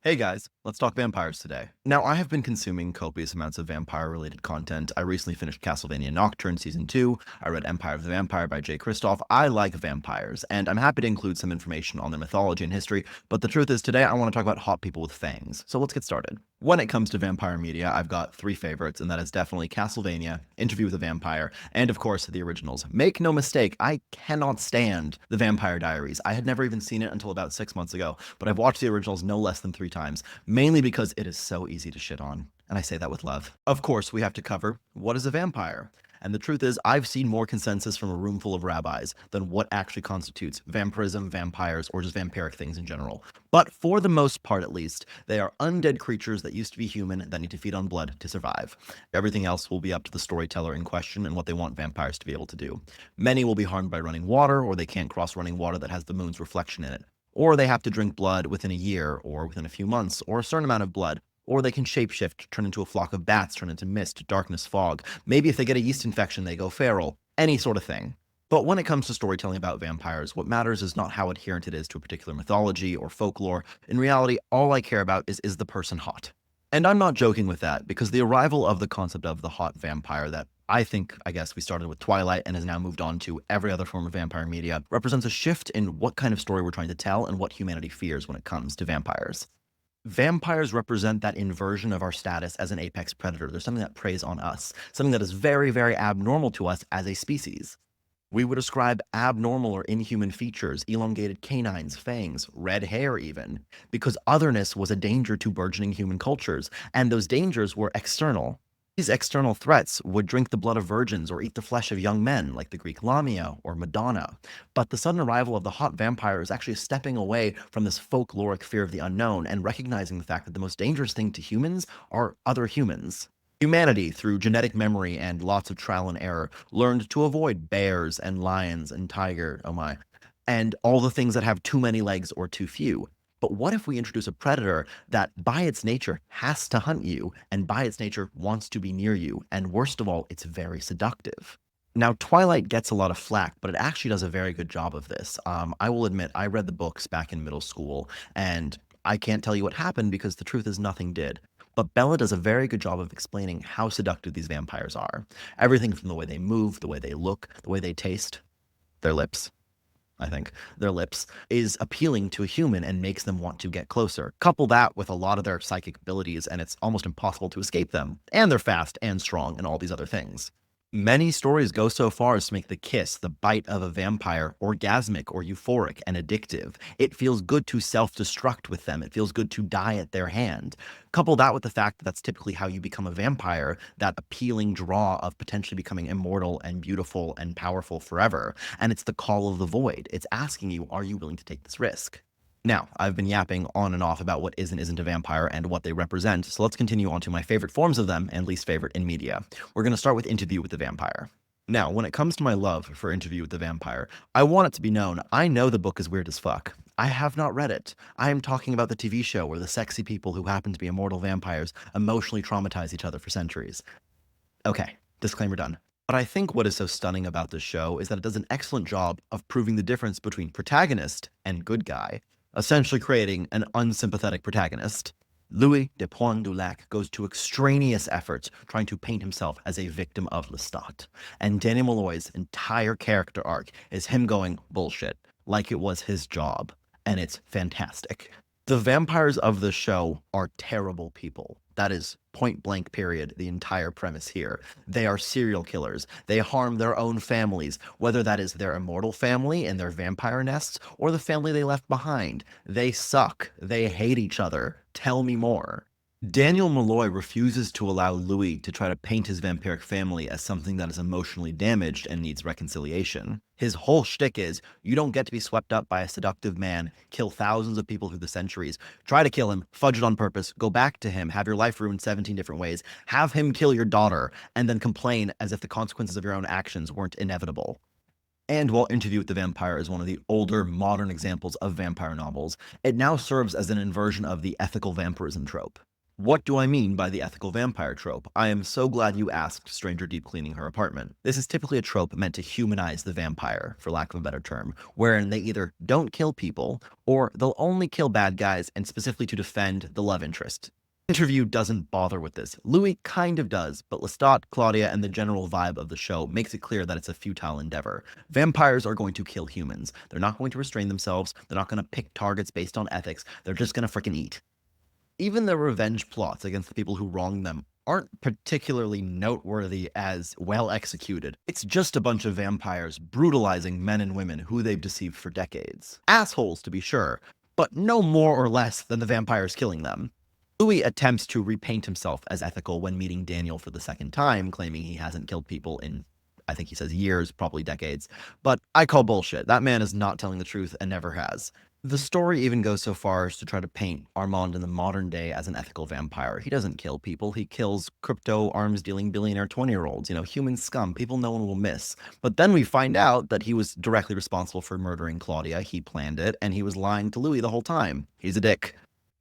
Hey guys, let's talk vampires today. Now, I have been consuming copious amounts of vampire-related content. I recently finished Castlevania Nocturne Season 2. I read Empire of the Vampire by Jay Kristoff. I like vampires, and I'm happy to include some information on their mythology and history, but the truth is today I want to talk about hot people with fangs. So let's get started. When it comes to vampire media, I've got three favorites, and that is definitely Castlevania, Interview with a Vampire, and of course, the originals. Make no mistake, I cannot stand The Vampire Diaries. I had never even seen it until about 6 months ago, but I've watched the originals no less than 3 times, mainly because it is so easy to shit on. And I say that with love. Of course, we have to cover what is a vampire? And the truth is, I've seen more consensus from a room full of rabbis than what actually constitutes vampirism, vampires, or just vampiric things in general. But for the most part, at least, they are undead creatures that used to be human that need to feed on blood to survive. Everything else will be up to the storyteller in question and what they want vampires to be able to do. Many will be harmed by running water, or they can't cross running water that has the moon's reflection in it. Or they have to drink blood within a year, or within a few months, or a certain amount of blood. Or they can shapeshift, turn into a flock of bats, turn into mist, darkness, fog. Maybe if they get a yeast infection, they go feral. Any sort of thing. But when it comes to storytelling about vampires, what matters is not how adherent it is to a particular mythology or folklore. In reality, all I care about is the person hot? And I'm not joking with that, because the arrival of the concept of the hot vampire that I guess we started with Twilight and has now moved on to every other form of vampire media, represents a shift in what kind of story we're trying to tell and what humanity fears when it comes to vampires. Vampires represent that inversion of our status as an apex predator. There's something that preys on us, something that is very, very abnormal to us as a species. We would ascribe abnormal or inhuman features, elongated canines, fangs, red hair even, because otherness was a danger to burgeoning human cultures, and those dangers were external. These external threats would drink the blood of virgins or eat the flesh of young men, like the Greek Lamia or Madonna. But the sudden arrival of the hot vampire is actually stepping away from this folkloric fear of the unknown and recognizing the fact that the most dangerous thing to humans are other humans. Humanity, through genetic memory and lots of trial and error, learned to avoid bears and lions and tiger, oh my, and all the things that have too many legs or too few. But what if we introduce a predator that, by its nature, has to hunt you, and by its nature wants to be near you, and worst of all, it's very seductive? Now, Twilight gets a lot of flack, but it actually does a very good job of this. I will admit, I read the books back in middle school, and I can't tell you what happened because the truth is nothing did. But Bella does a very good job of explaining how seductive these vampires are. Everything from the way they move, the way they look, the way they taste, their lips. I think, their lips, is appealing to a human and makes them want to get closer. Couple that with a lot of their psychic abilities, and it's almost impossible to escape them. And they're fast and strong and all these other things. Many stories go so far as to make the kiss, the bite of a vampire, orgasmic or euphoric and addictive. It feels good to self-destruct with them. It feels good to die at their hand. Couple that with the fact that that's typically how you become a vampire, that appealing draw of potentially becoming immortal and beautiful and powerful forever. And it's the call of the void. It's asking you, are you willing to take this risk? Now, I've been yapping on and off about what is and isn't a vampire and what they represent, so let's continue on to my favorite forms of them and least favorite in media. We're going to start with Interview with the Vampire. Now, when it comes to my love for Interview with the Vampire, I want it to be known I know the book is weird as fuck. I have not read it. I am talking about the TV show where the sexy people who happen to be immortal vampires emotionally traumatize each other for centuries. Okay, disclaimer done. But I think what is so stunning about this show is that it does an excellent job of proving the difference between protagonist and good guy, essentially creating an unsympathetic protagonist. Louis de Pointe du Lac goes to extraneous efforts trying to paint himself as a victim of Lestat. And Danny Malloy's entire character arc is him going bullshit, like it was his job. And it's fantastic. The vampires of the show are terrible people. That is point blank period, the entire premise here. They are serial killers. They harm their own families, whether that is their immortal family in their vampire nests or the family they left behind. They suck. They hate each other. Tell me more. Daniel Malloy refuses to allow Louis to try to paint his vampiric family as something that is emotionally damaged and needs reconciliation. His whole shtick is, you don't get to be swept up by a seductive man, kill thousands of people through the centuries, try to kill him, fudge it on purpose, go back to him, have your life ruined 17 different ways, have him kill your daughter, and then complain as if the consequences of your own actions weren't inevitable. And while Interview with the Vampire is one of the older, modern examples of vampire novels, it now serves as an inversion of the ethical vampirism trope. What do I mean by the ethical vampire trope? I am so glad you asked, stranger deep cleaning her apartment. This is typically a trope meant to humanize the vampire, for lack of a better term, wherein they either don't kill people, or they'll only kill bad guys and specifically to defend the love interest. Interview doesn't bother with this. Louis kind of does, but Lestat, Claudia, and the general vibe of the show makes it clear that it's a futile endeavor. Vampires are going to kill humans. They're not going to restrain themselves. They're not going to pick targets based on ethics. They're just going to freaking eat. Even their revenge plots against the people who wronged them aren't particularly noteworthy as well executed. It's just a bunch of vampires brutalizing men and women who they've deceived for decades. Assholes, to be sure, but no more or less than the vampires killing them. Louis attempts to repaint himself as ethical when meeting Daniel for the second time, claiming he hasn't killed people in, I think he says years, probably decades. But I call bullshit. That man is not telling the truth and never has. The story even goes so far as to try to paint Armand in the modern day as an ethical vampire. He doesn't kill people. He kills crypto arms-dealing billionaire 20-year-olds, human scum, people no one will miss. But then we find out that he was directly responsible for murdering Claudia. He planned it, and he was lying to Louis the whole time. He's a dick.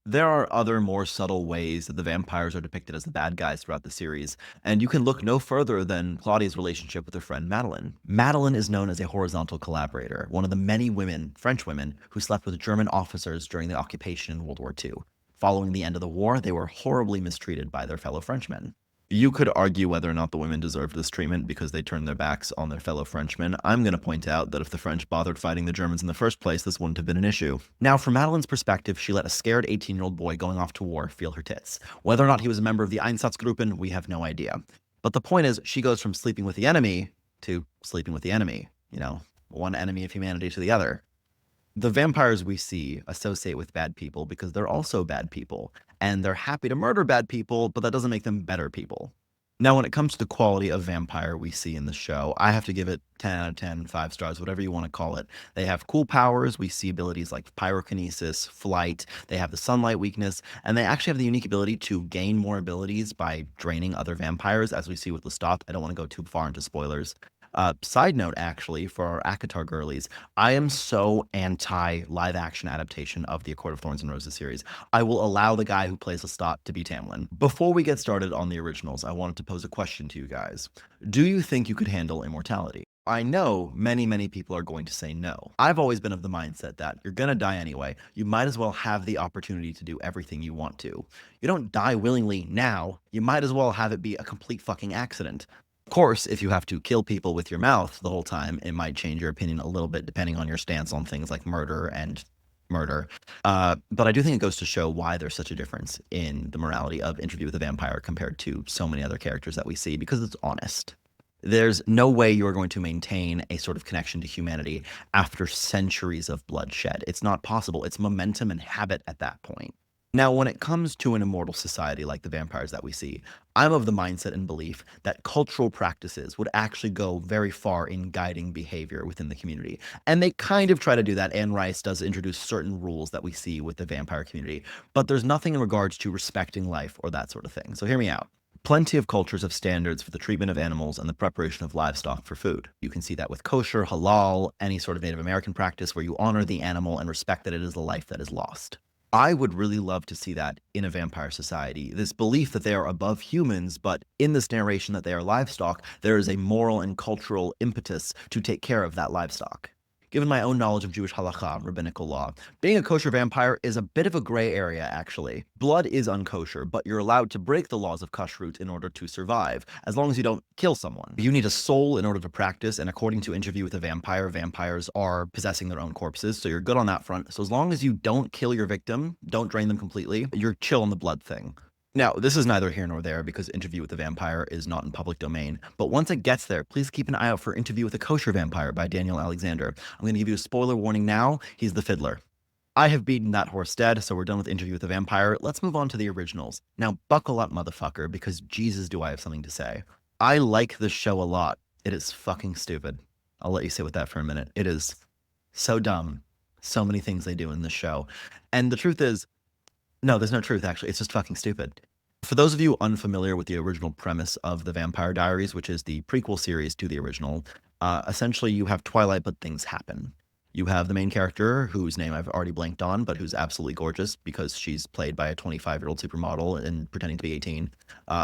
There are other more subtle ways that the vampires are depicted as the bad guys throughout the series, and you can look no further than Claudia's relationship with her friend Madeline. Madeline is known as a horizontal collaborator, one of the many women, French women, who slept with German officers during the occupation in World War II. Following the end of the war, they were horribly mistreated by their fellow Frenchmen. You could argue whether or not the women deserved this treatment because they turned their backs on their fellow Frenchmen. I'm going to point out that if the French bothered fighting the Germans in the first place, this wouldn't have been an issue. Now, from Madeline's perspective, she let a scared 18-year-old boy going off to war feel her tits. Whether or not he was a member of the Einsatzgruppen, we have no idea. But the point is, she goes from sleeping with the enemy to sleeping with the enemy. One enemy of humanity to the other. The vampires we see associate with bad people because they're also bad people, and they're happy to murder bad people, but that doesn't make them better people. Now, when it comes to the quality of vampire we see in the show, I have to give it 10 out of 10, 5 stars, whatever you want to call it. They have cool powers. We see abilities like pyrokinesis, flight. They have the sunlight weakness, and they actually have the unique ability to gain more abilities by draining other vampires, as we see with Lestat. I don't want to go too far into spoilers. Side note, actually, for our ACOTAR girlies, I am so anti live action adaptation of the A Court of Thorns and Roses series. I will allow the guy who plays Lestat to be Tamlin. Before we get started on the originals, I wanted to pose a question to you guys. Do you think you could handle immortality? I know many people are going to say no. I've always been of the mindset that you're gonna die anyway. You might as well have the opportunity to do everything you want to. You don't die willingly now. You might as well have it be a complete fucking accident. Of course, if you have to kill people with your mouth the whole time, it might change your opinion a little bit depending on your stance on things like murder and murder. But I do think it goes to show why there's such a difference in the morality of Interview with a Vampire compared to so many other characters that we see, because it's honest. There's no way you're going to maintain a sort of connection to humanity after centuries of bloodshed. It's not possible. It's momentum and habit at that point. Now, when it comes to an immortal society like the vampires that we see, I'm of the mindset and belief that cultural practices would actually go very far in guiding behavior within the community. And they kind of try to do that. Anne Rice does introduce certain rules that we see with the vampire community, but there's nothing in regards to respecting life or that sort of thing. So hear me out. Plenty of cultures have standards for the treatment of animals and the preparation of livestock for food. You can see that with kosher, halal, any sort of Native American practice where you honor the animal and respect that it is a life that is lost. I would really love to see that in a vampire society. This belief that they are above humans, but in this narration that they are livestock, there is a moral and cultural impetus to take care of that livestock. Given my own knowledge of Jewish halakha, rabbinical law, being a kosher vampire is a bit of a gray area, actually. Blood is unkosher, but you're allowed to break the laws of kashrut in order to survive, as long as you don't kill someone. You need a soul in order to practice, and according to Interview with a Vampire, vampires are possessing their own corpses, so you're good on that front. So as long as you don't kill your victim, don't drain them completely, you're chill on the blood thing. Now, this is neither here nor there because Interview with the Vampire is not in public domain, but once it gets there, please keep an eye out for Interview with a Kosher Vampire by Daniel Alexander. I'm going to give you a spoiler warning now. He's the fiddler. I have beaten that horse dead, so we're done with Interview with the Vampire. Let's move on to the originals. Now, buckle up, motherfucker, because Jesus do I have something to say. I like this show a lot. It is fucking stupid. I'll let you sit with that for a minute. It is so dumb. So many things they do in this show. And the truth is, no, there's no truth, actually. It's just fucking stupid. For those of you unfamiliar with the original premise of The Vampire Diaries, which is the prequel series to the original, essentially you have Twilight, but things happen. You have the main character, whose name I've already blanked on, but who's absolutely gorgeous because she's played by a 25-year-old supermodel and pretending to be 18,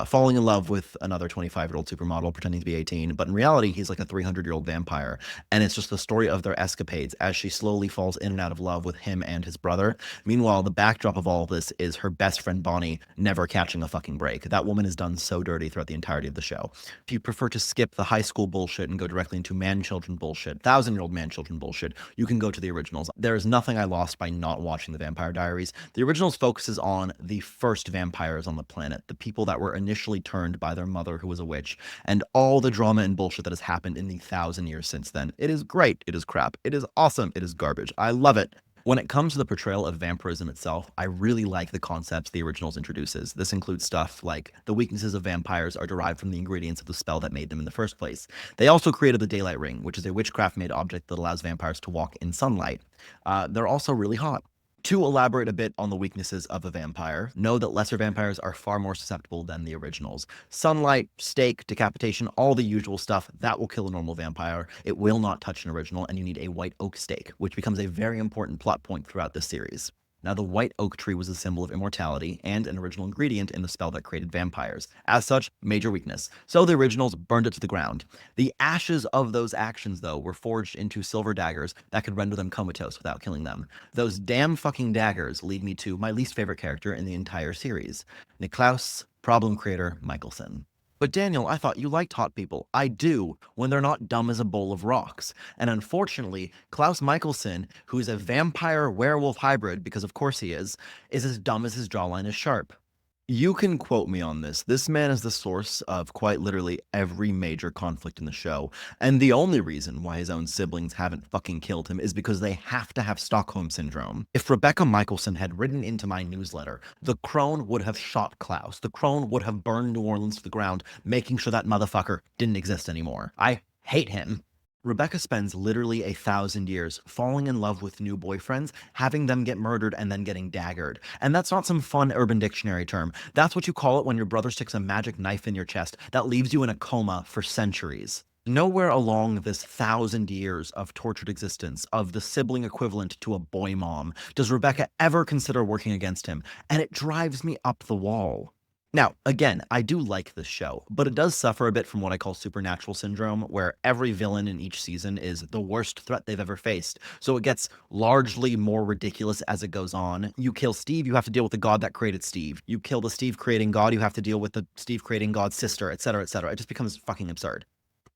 falling in love with another 25-year-old supermodel pretending to be 18. But in reality, he's like a 300-year-old vampire. And it's just the story of their escapades as she slowly falls in and out of love with him and his brother. Meanwhile, the backdrop of all of this is her best friend Bonnie never catching a fucking break. That woman is done so dirty throughout the entirety of the show. If you prefer to skip the high school bullshit and go directly into man-children bullshit, thousand-year-old man-children bullshit, you can go to the originals. There is nothing I lost by not watching the Vampire Diaries. The originals focuses on the first vampires on the planet, the people that were initially turned by their mother who was a witch, and all the drama and bullshit that has happened in the 1,000 years since then. It is great. It is crap. It is awesome. It is garbage. I love it. When it comes to the portrayal of vampirism itself, I really like the concepts the originals introduces. This includes stuff like the weaknesses of vampires are derived from the ingredients of the spell that made them in the first place. They also created the daylight ring, which is a witchcraft-made object that allows vampires to walk in sunlight. They're also really hot. To elaborate a bit on the weaknesses of a vampire, know that lesser vampires are far more susceptible than the originals. Sunlight, stake, decapitation, all the usual stuff, that will kill a normal vampire. It will not touch an original, and you need a white oak stake, which becomes a very important plot point throughout this series. Now, the white oak tree was a symbol of immortality and an original ingredient in the spell that created vampires. As such, major weakness. So the originals burned it to the ground. The ashes of those actions, though, were forged into silver daggers that could render them comatose without killing them. Those damn fucking daggers lead me to my least favorite character in the entire series, Klaus, problem creator Michelson. But Daniel, I thought you liked hot people. I do, when they're not dumb as a bowl of rocks. And unfortunately, Klaus Michelson, who is a vampire werewolf hybrid, because of course he is as dumb as his jawline is sharp. You can quote me on this. This man is the source of quite literally every major conflict in the show. And the only reason why his own siblings haven't fucking killed him is because they have to have Stockholm Syndrome. If Rebecca Michelson had written into my newsletter, the Crone would have shot Klaus. The Crone would have burned New Orleans to the ground, making sure that motherfucker didn't exist anymore. I hate him. Rebecca spends literally 1,000 years falling in love with new boyfriends, having them get murdered and then getting daggered. And that's not some fun Urban Dictionary term. That's what you call it when your brother sticks a magic knife in your chest that leaves you in a coma for centuries. Nowhere along this 1,000 years of tortured existence, of the sibling equivalent to a boy mom, does Rebecca ever consider working against him, and it drives me up the wall. Now, again, I do like this show, but it does suffer a bit from what I call supernatural syndrome, where every villain in each season is the worst threat they've ever faced. So it gets largely more ridiculous as it goes on. You kill Steve, you have to deal with the god that created Steve. You kill the Steve creating god, you have to deal with the Steve creating god's sister, etc., etc. It just becomes fucking absurd.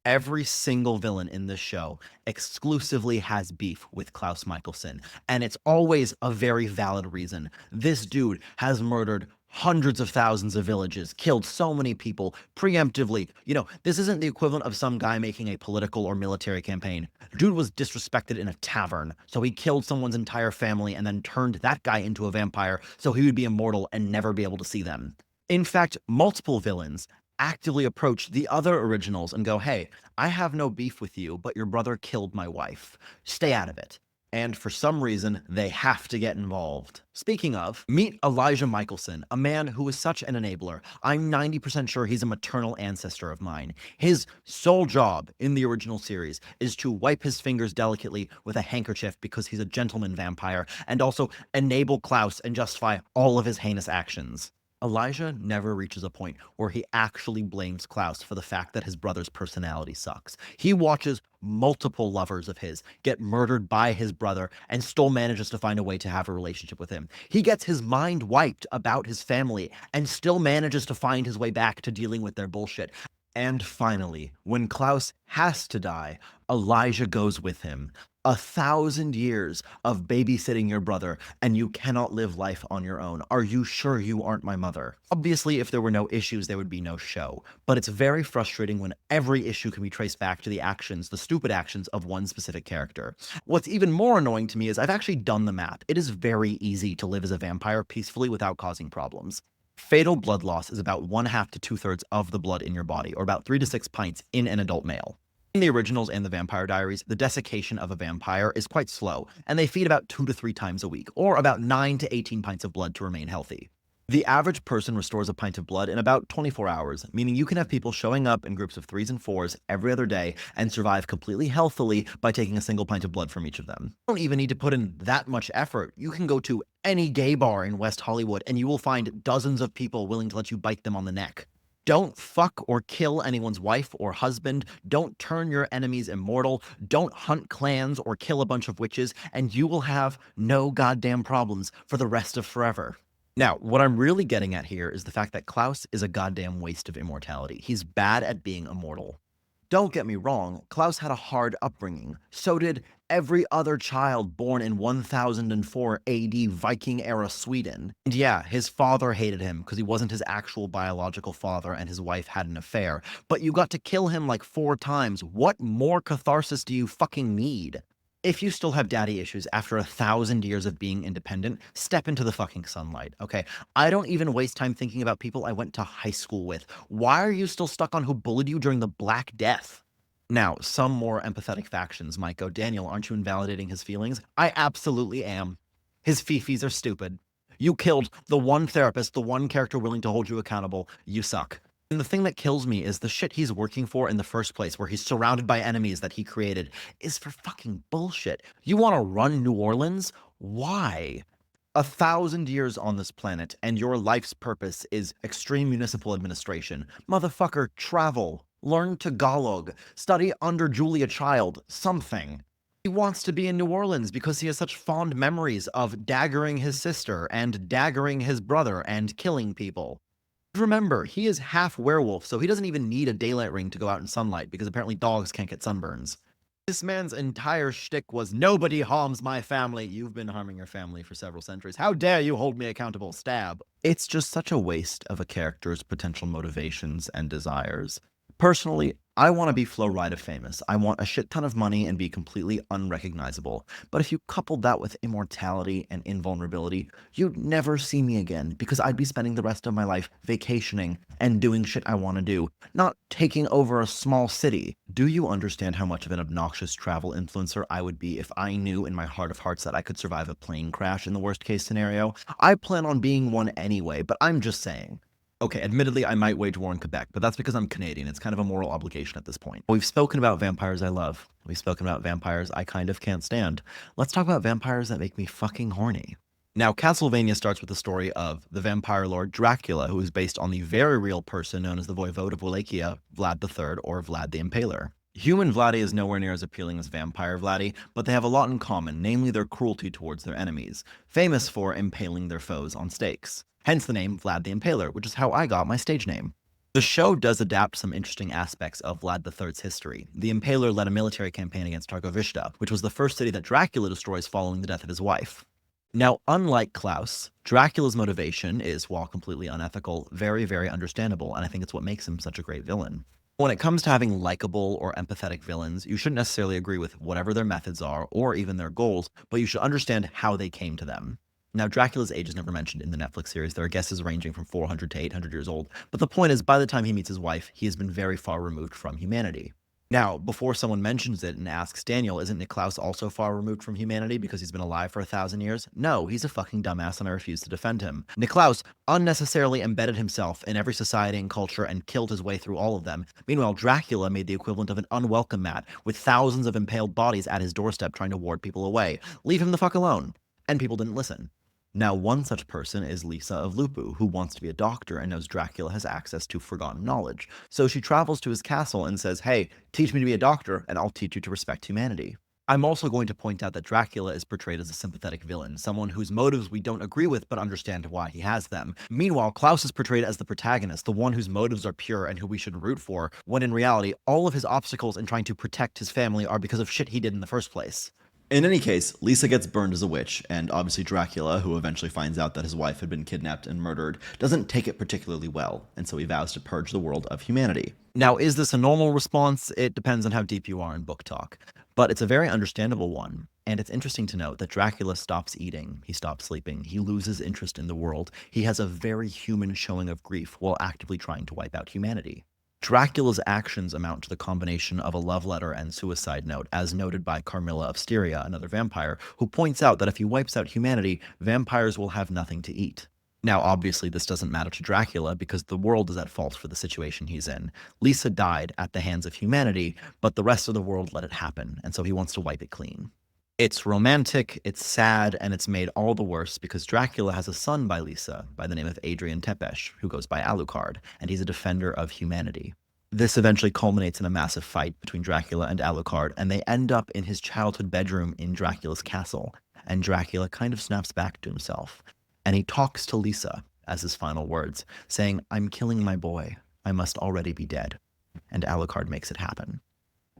Every single villain in this show exclusively has beef with Klaus Michelson, and it's always a very valid reason. This dude has murdered hundreds of thousands of villages, killed so many people preemptively. You know, this isn't the equivalent of some guy making a political or military campaign. Dude was disrespected in a tavern, so he killed someone's entire family and then turned that guy into a vampire so he would be immortal and never be able to see them. In fact, multiple villains actively approach the other originals and go, hey, I have no beef with you, but your brother killed my wife. Stay out of it. And for some reason, they have to get involved. Speaking of, meet Elijah Michelson, a man who is such an enabler. I'm 90% sure he's a maternal ancestor of mine. His sole job in the original series is to wipe his fingers delicately with a handkerchief because he's a gentleman vampire, and also enable Klaus and justify all of his heinous actions. Elijah never reaches a point where he actually blames Klaus for the fact that his brother's personality sucks. He watches multiple lovers of his get murdered by his brother and still manages to find a way to have a relationship with him. He gets his mind wiped about his family and still manages to find his way back to dealing with their bullshit. And finally, when Klaus has to die, Elijah goes with him. 1,000 years of babysitting your brother, and you cannot live life on your own. Are you sure you aren't my mother? Obviously, if there were no issues, there would be no show. But it's very frustrating when every issue can be traced back to the actions, the stupid actions of one specific character. What's even more annoying to me is I've actually done the math. It is very easy to live as a vampire peacefully without causing problems. Fatal blood loss is about 1/2 to 2/3 of the blood in your body, or about 3 to 6 pints in an adult male. In the originals and the Vampire Diaries, the desiccation of a vampire is quite slow, and they feed about 2 to 3 times a week, or about 9 to 18 pints of blood to remain healthy. The average person restores a pint of blood in about 24 hours, meaning you can have people showing up in groups of 3s and 4s every other day and survive completely healthily by taking a single pint of blood from each of them. You don't even need to put in that much effort. You can go to any gay bar in West Hollywood and you will find dozens of people willing to let you bite them on the neck. Don't fuck or kill anyone's wife or husband. Don't turn your enemies immortal. Don't hunt clans or kill a bunch of witches, and you will have no goddamn problems for the rest of forever. Now, what I'm really getting at here is the fact that Klaus is a goddamn waste of immortality. He's bad at being immortal. Don't get me wrong, Klaus had a hard upbringing. So did every other child born in 1004 AD Viking-era Sweden. And yeah, his father hated him because he wasn't his actual biological father and his wife had an affair. But you got to kill him like 4 times. What more catharsis do you fucking need? If you still have daddy issues after 1,000 years of being independent, step into the fucking sunlight, okay? I don't even waste time thinking about people I went to high school with. Why are you still stuck on who bullied you during the Black Death? Now, some more empathetic factions might go, Daniel, aren't you invalidating his feelings? I absolutely am. His fifis are stupid. You killed the one therapist, the one character willing to hold you accountable. You suck. And the thing that kills me is the shit he's working for in the first place, where he's surrounded by enemies that he created, is for fucking bullshit. You want to run New Orleans? Why? 1,000 years on this planet, and your life's purpose is extreme municipal administration. Motherfucker, travel. Learn Tagalog. Study under Julia Child. Something. He wants to be in New Orleans because he has such fond memories of daggering his sister and daggering his brother and killing people. Remember, he is half werewolf, so he doesn't even need a daylight ring to go out in sunlight, because apparently dogs can't get sunburns. This man's entire shtick was, nobody harms my family. You've been harming your family for several centuries. How dare you hold me accountable? Stab. It's just such a waste of a character's potential motivations and desires. Personally, I want to be Flo Rida famous. I want a shit ton of money and be completely unrecognizable. But if you coupled that with immortality and invulnerability, you'd never see me again, because I'd be spending the rest of my life vacationing and doing shit I want to do, not taking over a small city. Do you understand how much of an obnoxious travel influencer I would be if I knew in my heart of hearts that I could survive a plane crash in the worst case scenario? I plan on being one anyway, but I'm just saying. Okay, admittedly, I might wage war in Quebec, but that's because I'm Canadian. It's kind of a moral obligation at this point. We've spoken about vampires I love. We've spoken about vampires I kind of can't stand. Let's talk about vampires that make me fucking horny. Now, Castlevania starts with the story of the vampire lord Dracula, who is based on the very real person known as the Voivode of Wallachia, Vlad III, or Vlad the Impaler. Human Vladdy is nowhere near as appealing as vampire Vladdy, but they have a lot in common, namely their cruelty towards their enemies, famous for impaling their foes on stakes. Hence the name Vlad the Impaler, which is how I got my stage name. The show does adapt some interesting aspects of Vlad III's history. The Impaler led a military campaign against Targovishta, which was the first city that Dracula destroys following the death of his wife. Now, unlike Klaus, Dracula's motivation is, while completely unethical, very, very understandable, and I think it's what makes him such a great villain. When it comes to having likable or empathetic villains, you shouldn't necessarily agree with whatever their methods are, or even their goals, but you should understand how they came to them. Now, Dracula's age is never mentioned in the Netflix series. There are guesses ranging from 400 to 800 years old. But the point is, by the time he meets his wife, he has been very far removed from humanity. Now, before someone mentions it and asks, Daniel, isn't Niklaus also far removed from humanity because he's been alive for 1,000 years? No, he's a fucking dumbass and I refuse to defend him. Niklaus unnecessarily embedded himself in every society and culture and killed his way through all of them. Meanwhile, Dracula made the equivalent of an unwelcome mat with thousands of impaled bodies at his doorstep trying to ward people away. Leave him the fuck alone. And people didn't listen. Now, one such person is Lisa of Lupu, who wants to be a doctor and knows Dracula has access to forgotten knowledge. So she travels to his castle and says, hey, teach me to be a doctor, and I'll teach you to respect humanity. I'm also going to point out that Dracula is portrayed as a sympathetic villain, someone whose motives we don't agree with but understand why he has them. Meanwhile, Klaus is portrayed as the protagonist, the one whose motives are pure and who we should root for, when in reality, all of his obstacles in trying to protect his family are because of shit he did in the first place. In any case, Lisa gets burned as a witch, and obviously Dracula, who eventually finds out that his wife had been kidnapped and murdered, doesn't take it particularly well, and so he vows to purge the world of humanity. Now, is this a normal response? It depends on how deep you are in book talk, but it's a very understandable one, and it's interesting to note that Dracula stops eating, he stops sleeping, he loses interest in the world, he has a very human showing of grief while actively trying to wipe out humanity. Dracula's actions amount to the combination of a love letter and suicide note, as noted by Carmilla of Styria, another vampire, who points out that if he wipes out humanity, vampires will have nothing to eat. Now, obviously, this doesn't matter to Dracula because the world is at fault for the situation he's in. Lisa died at the hands of humanity, but the rest of the world let it happen, and so he wants to wipe it clean. It's romantic, it's sad, and it's made all the worse because Dracula has a son by Lisa by the name of Adrian Tepesh, who goes by Alucard, and he's a defender of humanity. This eventually culminates in a massive fight between Dracula and Alucard, and they end up in his childhood bedroom in Dracula's castle, and Dracula kind of snaps back to himself. And he talks to Lisa as his final words, saying, "I'm killing my boy. I must already be dead." And Alucard makes it happen.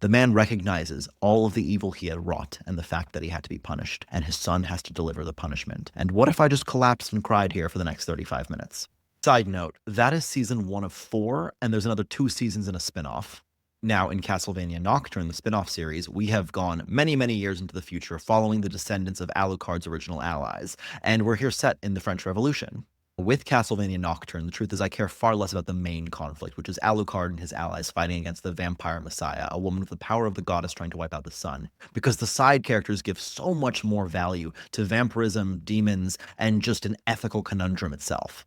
The man recognizes all of the evil he had wrought and the fact that he had to be punished, and his son has to deliver the punishment. And what if I just collapsed and cried here for the next 35 minutes? Side note, that is season 1 of 4, and there's another 2 seasons and a spin-off. Now, in Castlevania Nocturne, the spin-off series, we have gone many, many years into the future following the descendants of Alucard's original allies, and we're here set in the French Revolution. With Castlevania Nocturne, the truth is I care far less about the main conflict, which is Alucard and his allies fighting against the vampire messiah, a woman with the power of the goddess trying to wipe out the sun, because the side characters give so much more value to vampirism, demons, and just an ethical conundrum itself.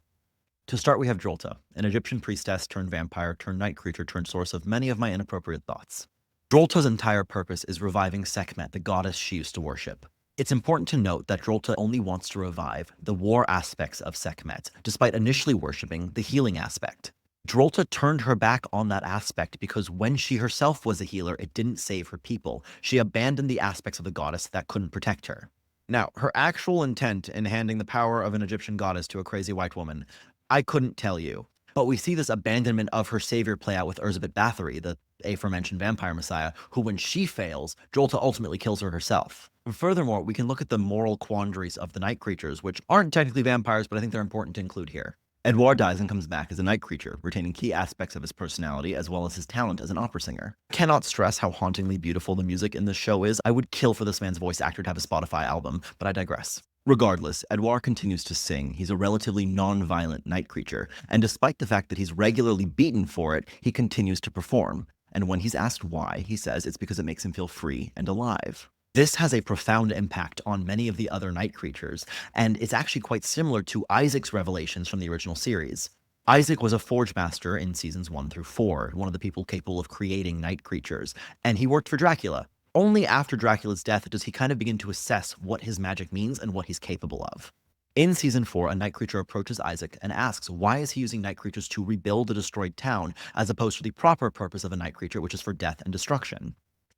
To start, we have Drolta, an Egyptian priestess turned vampire turned night creature turned source of many of my inappropriate thoughts. Drolta's entire purpose is reviving Sekhmet, the goddess she used to worship. It's important to note that Drolta only wants to revive the war aspects of Sekhmet, despite initially worshipping the healing aspect. Drolta turned her back on that aspect because when she herself was a healer, it didn't save her people. She abandoned the aspects of the goddess that couldn't protect her. Now, her actual intent in handing the power of an Egyptian goddess to a crazy white woman, I couldn't tell you. But we see this abandonment of her savior play out with Elizabeth Bathory, the aforementioned vampire messiah, who when she fails, Drolta ultimately kills her herself. Furthermore, we can look at the moral quandaries of the night creatures, which aren't technically vampires, but I think they're important to include here. Edouard dies and comes back as a night creature, retaining key aspects of his personality as well as his talent as an opera singer. Cannot stress how hauntingly beautiful the music in this show is. I would kill for this man's voice actor to have a Spotify album, but I digress. Regardless, Edouard continues to sing. He's a relatively non-violent night creature, and despite the fact that he's regularly beaten for it, he continues to perform. And when he's asked why, he says it's because it makes him feel free and alive. This has a profound impact on many of the other night creatures, and it's actually quite similar to Isaac's revelations from the original series. Isaac was a forge master in seasons 1 through 4, one of the people capable of creating night creatures, and he worked for Dracula. Only after Dracula's death does he kind of begin to assess what his magic means and what he's capable of. In season 4, a night creature approaches Isaac and asks why is he using night creatures to rebuild a destroyed town as opposed to the proper purpose of a night creature, which is for death and destruction.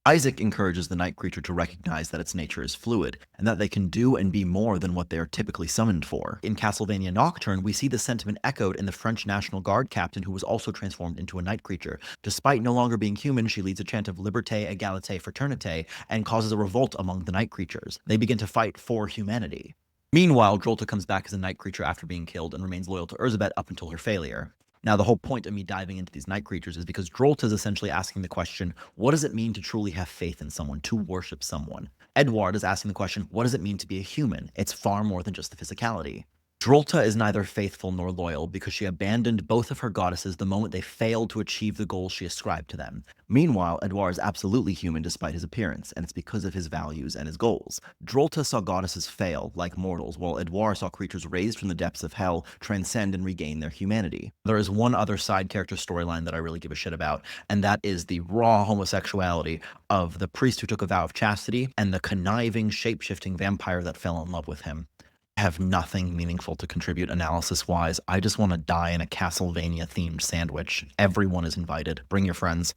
Isaac encourages the night creature to recognize that its nature is fluid, and that they can do and be more than what they are typically summoned for. In Castlevania Nocturne, we see this sentiment echoed in the French National Guard captain who was also transformed into a night creature. Despite no longer being human, she leads a chant of liberté, égalité, fraternité, and causes a revolt among the night creatures. They begin to fight for humanity. Meanwhile, Drolta comes back as a night creature after being killed and remains loyal to Elizabeth up until her failure. Now, the whole point of me diving into these night creatures is because Drolta is essentially asking the question, what does it mean to truly have faith in someone, to worship someone? Edouard is asking the question, what does it mean to be a human? It's far more than just the physicality. Drolta is neither faithful nor loyal because she abandoned both of her goddesses the moment they failed to achieve the goals she ascribed to them. Meanwhile, Edouard is absolutely human despite his appearance, and it's because of his values and his goals. Drolta saw goddesses fail, like mortals, while Edouard saw creatures raised from the depths of hell transcend and regain their humanity. There is one other side character storyline that I really give a shit about, and that is the raw homosexuality of the priest who took a vow of chastity and the conniving, shape-shifting vampire that fell in love with him. I have nothing meaningful to contribute analysis-wise. I just want to die in a Castlevania-themed sandwich. Everyone is invited. Bring your friends.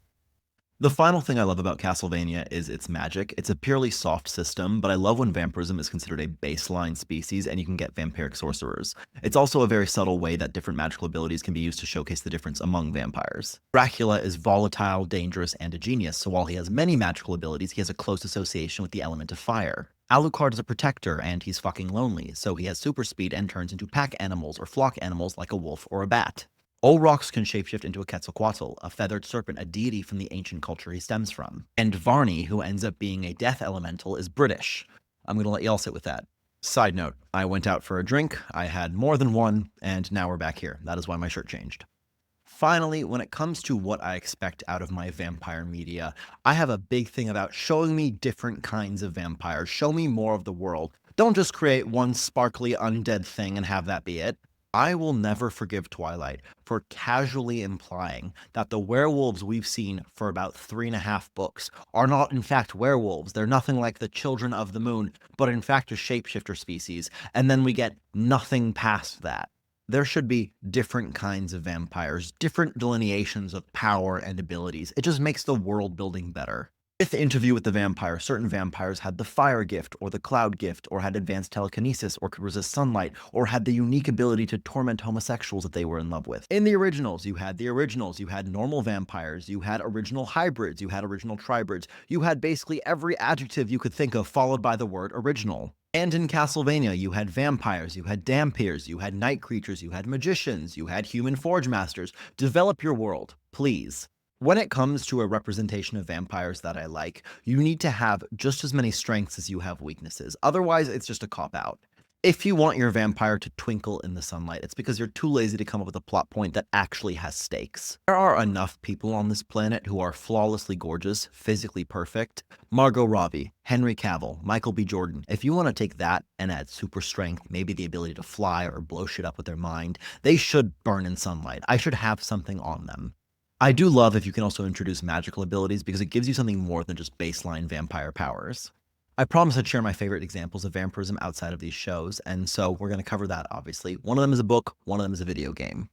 The final thing I love about Castlevania is its magic. It's a purely soft system, but I love when vampirism is considered a baseline species and you can get vampiric sorcerers. It's also a very subtle way that different magical abilities can be used to showcase the difference among vampires. Dracula is volatile, dangerous, and a genius, so while he has many magical abilities, he has a close association with the element of fire. Alucard is a protector, and he's fucking lonely, so he has super speed and turns into pack animals or flock animals like a wolf or a bat. Olrox can shapeshift into a Quetzalcoatl, a feathered serpent, a deity from the ancient culture he stems from. And Varney, who ends up being a death elemental, is British. I'm gonna let y'all sit with that. Side note, I went out for a drink, I had more than one, and now we're back here. That is why my shirt changed. Finally, when it comes to what I expect out of my vampire media, I have a big thing about showing me different kinds of vampires. Show me more of the world. Don't just create one sparkly undead thing and have that be it. I will never forgive Twilight for casually implying that the werewolves we've seen for about 3.5 books are not in fact werewolves. They're nothing like the Children of the Moon, but in fact a shapeshifter species, and then we get nothing past that. There should be different kinds of vampires, different delineations of power and abilities. It just makes the world building better. With the Interview with the Vampire, certain vampires had the fire gift or the cloud gift, or had advanced telekinesis, or could resist sunlight, or had the unique ability to torment homosexuals that they were in love with. In the originals, you had normal vampires, you had original hybrids, you had original tribrids, you had basically every adjective you could think of followed by the word original. And in Castlevania, you had vampires, you had dhampirs, you had night creatures, you had magicians, you had human forge masters. Develop your world, please. When it comes to a representation of vampires that I like, you need to have just as many strengths as you have weaknesses. Otherwise, it's just a cop-out. If you want your vampire to twinkle in the sunlight, it's because you're too lazy to come up with a plot point that actually has stakes. There are enough people on this planet who are flawlessly gorgeous, physically perfect. Margot Robbie, Henry Cavill, Michael B. Jordan. If you want to take that and add super strength, maybe the ability to fly or blow shit up with their mind, they should burn in sunlight. I should have something on them. I do love if you can also introduce magical abilities because it gives you something more than just baseline vampire powers. I promised I'd share my favorite examples of vampirism outside of these shows, and so we're going to cover that, obviously. One of them is a book, one of them is a video game.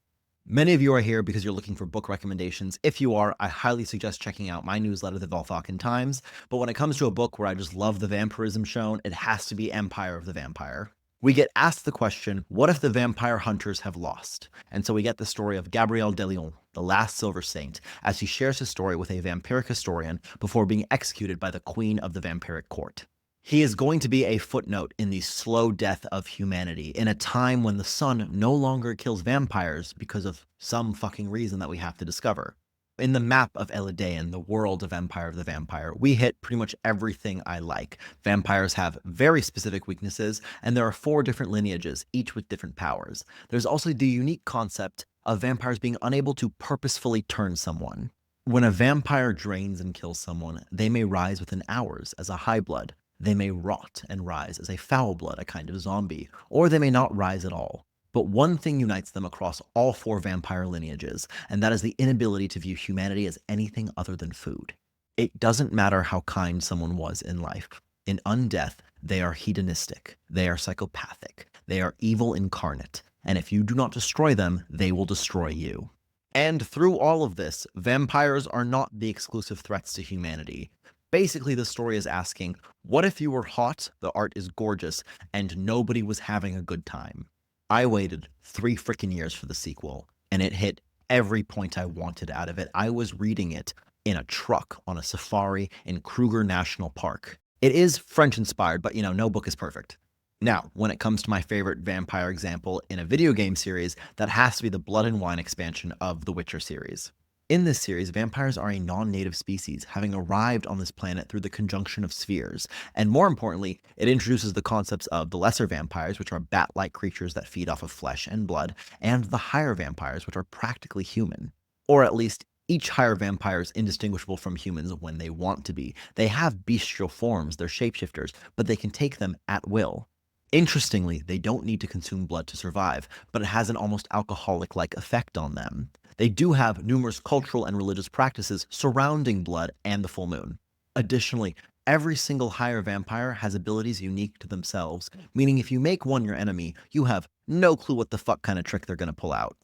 Many of you are here because you're looking for book recommendations. If you are, I highly suggest checking out my newsletter, The Valfakin Times. But when it comes to a book where I just love the vampirism shown, it has to be Empire of the Vampire. We get asked the question, what if the vampire hunters have lost? And so we get the story of Gabriel de Leon, the last Silver Saint, as he shares his story with a vampiric historian before being executed by the queen of the vampiric court. He is going to be a footnote in the slow death of humanity, in a time when the sun no longer kills vampires because of some fucking reason that we have to discover. In the map of Elidean, the world of Empire of the Vampire, we hit pretty much everything I like. Vampires have very specific weaknesses, and there are 4 different lineages, each with different powers. There's also the unique concept of vampires being unable to purposefully turn someone. When a vampire drains and kills someone, they may rise within hours as a high blood. They may rot and rise as a foul blood, a kind of zombie, or they may not rise at all. But one thing unites them across all 4 vampire lineages, and that is the inability to view humanity as anything other than food. It doesn't matter how kind someone was in life. In undeath, they are hedonistic, they are psychopathic, they are evil incarnate, and if you do not destroy them, they will destroy you. And through all of this, vampires are not the exclusive threats to humanity. Basically, the story is asking, what if you were hot, the art is gorgeous, and nobody was having a good time? I waited 3 freaking years for the sequel, and it hit every point I wanted out of it. I was reading it in a truck on a safari in Kruger National Park. It is French-inspired, but no book is perfect. Now, when it comes to my favorite vampire example in a video game series, that has to be the Blood and Wine expansion of the Witcher series. In this series, vampires are a non-native species, having arrived on this planet through the conjunction of spheres, and more importantly, it introduces the concepts of the lesser vampires, which are bat-like creatures that feed off of flesh and blood, and the higher vampires, which are practically human. Or at least, each higher vampire is indistinguishable from humans when they want to be. They have bestial forms, they're shapeshifters, but they can take them at will. Interestingly, they don't need to consume blood to survive, but it has an almost alcoholic-like effect on them. They do have numerous cultural and religious practices surrounding blood and the full moon. Additionally, every single higher vampire has abilities unique to themselves, meaning if you make one your enemy, you have no clue what the fuck kind of trick they're going to pull out.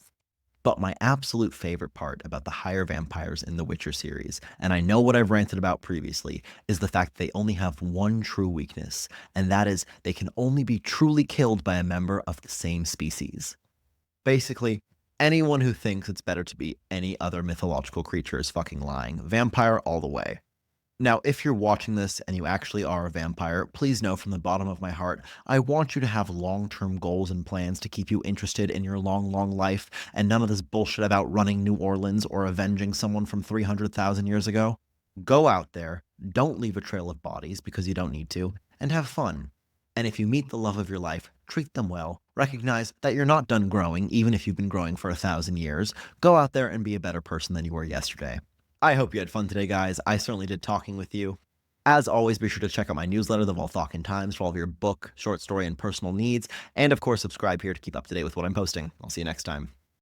But my absolute favorite part about the higher vampires in the Witcher series, and I know what I've ranted about previously, is the fact that they only have one true weakness, and that is they can only be truly killed by a member of the same species. Basically, anyone who thinks it's better to be any other mythological creature is fucking lying. Vampire all the way. Now, if you're watching this and you actually are a vampire, please know from the bottom of my heart, I want you to have long-term goals and plans to keep you interested in your long, long life, and none of this bullshit about running New Orleans or avenging someone from 300,000 years ago. Go out there, don't leave a trail of bodies because you don't need to, and have fun. And if you meet the love of your life, treat them well. Recognize that you're not done growing, even if you've been growing for 1,000 years. Go out there and be a better person than you were yesterday. I hope you had fun today, guys. I certainly did talking with you. As always, be sure to check out my newsletter, The Volthokin Times, for all of your book, short story, and personal needs. And of course, subscribe here to keep up to date with what I'm posting. I'll see you next time.